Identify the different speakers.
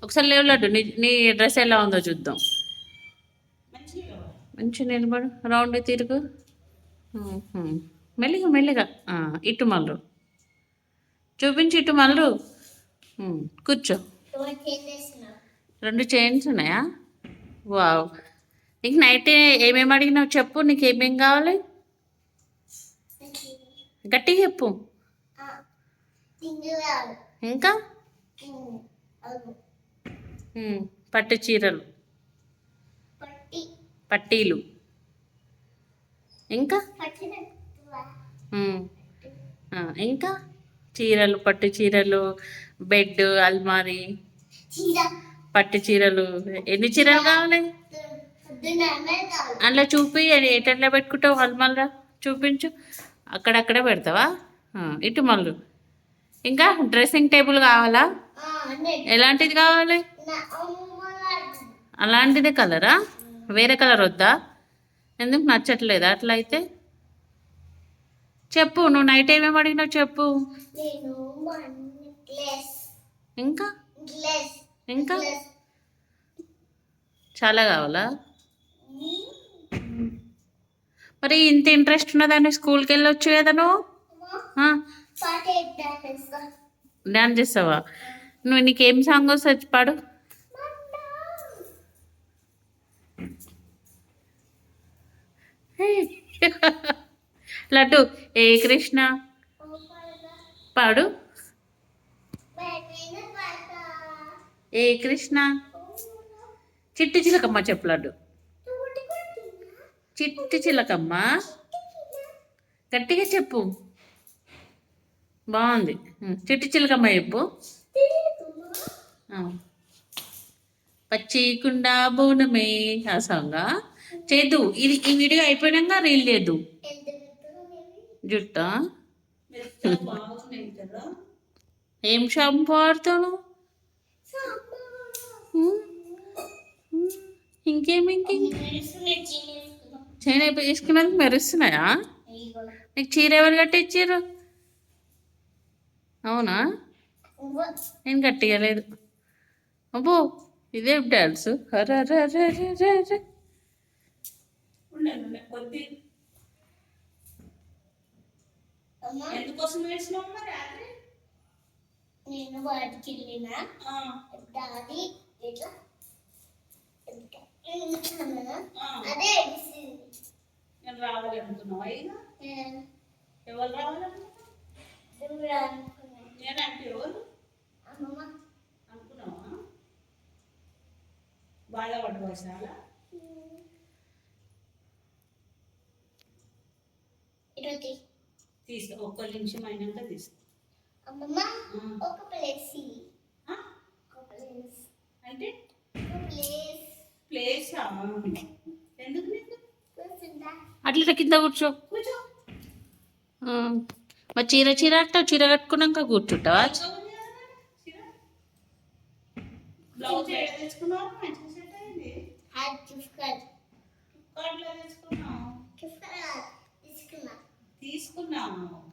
Speaker 1: ఒకసారి లేవు లడ్డు, నీ డ్రెస్ ఎలా ఉందో చూద్దాం. మంచిగా నిలబడు, రౌండ్ తిరుగు. మెల్లిగా మెల్లిగా ఇటు మల్లు చూపించి, ఇటు మల్లు కూర్చో. 2 చైన్స్ ఉన్నాయా? వావ్. నీకు నైట్ ఏమేమి అడిగినావు చెప్పు, నీకు ఏమేం కావాలి గట్టిగా చెప్పు. ఇంకా పట్టు చీరలు, పట్టీలు, ఇంకా ఇంకా చీరలు, పట్టు చీరలు, బెడ్, అల్మారీ, పట్టు చీరలు. ఎన్ని చీరలు కావాలి అందులో చూపి. ఎటెట్లా పెట్టుకుంటావు అల్మారా చూపించు. అక్కడక్కడే పెడతావా? ఇటు మళ్ళు. ఇంకా డ్రెస్సింగ్ టేబుల్ కావాలా? ఎలాంటిది కావాలి? అలాంటిదే కలరా? వేరే కలర్ వద్దా? ఎందుకు నచ్చట్లేదా అట్లా అయితే? చెప్పు, నువ్వు నైట్ ఏమేమి అడిగినావు చెప్పు. ఇంకా ఇంకా చాలా కావాలా? మరి ఇంత ఇంట్రెస్ట్ ఉన్నదాన్ని స్కూల్కి వెళ్ళొచ్చు కదా నువ్వు. డాన్స్ చేస్తావా? నువ్వు నీకేం సాంగ్ వస్తుంది పాడు. లడ్డు ఏ కృష్ణ పాడు. ఏ కృష్ణ. చిట్టి చిలకమ్మ చెప్పు లడ్డు. చిట్టి చిలకమ్మ గట్టిగా చెప్పు, బాగుంది. చిట్టి చిలకమ్మ చెప్పు. పచ్చికుండా బోనమే ఆ సాంగా చేద్దు. ఇది ఈ వీడియో అయిపోయాక రీల్ చేద్దు. జుట్ట ఏం షాంపూ వాడతాను? ఇంకేమి చైన్ వేసుకున్నందుకు మెరుస్తున్నాయా? నీకు చీర ఎవరు కట్టించారు? అవునా? నేను కట్టియలేదు. అబ్బో ఇదేం డాన్స్.
Speaker 2: నేను వాడికి వెళ్ళిన డాడీ ఇట్లా అదే
Speaker 1: నేను రావాలి అనుకున్నావా? ఎవరు రావాలనుకున్నావు? నేనంటే ఎవరు అనుకున్నావా? బాధపడ్డ వయసాలా తీసుకో. ఒక్క నిమిషం అయినాక తీసుకో.
Speaker 2: అమ్మమ్మ ఒక ప్లేస్
Speaker 1: అంటే ప్లేస్ ఎందుకు నీకు? అట్లా కింద కూర్చో. కూర్చో. మరి చీర చీర అంటావు, చీర కట్టుకున్నాక కూర్చుంటావా? బ్లౌజ్ తెచ్చుకున్నావు, తీసుకున్నావు.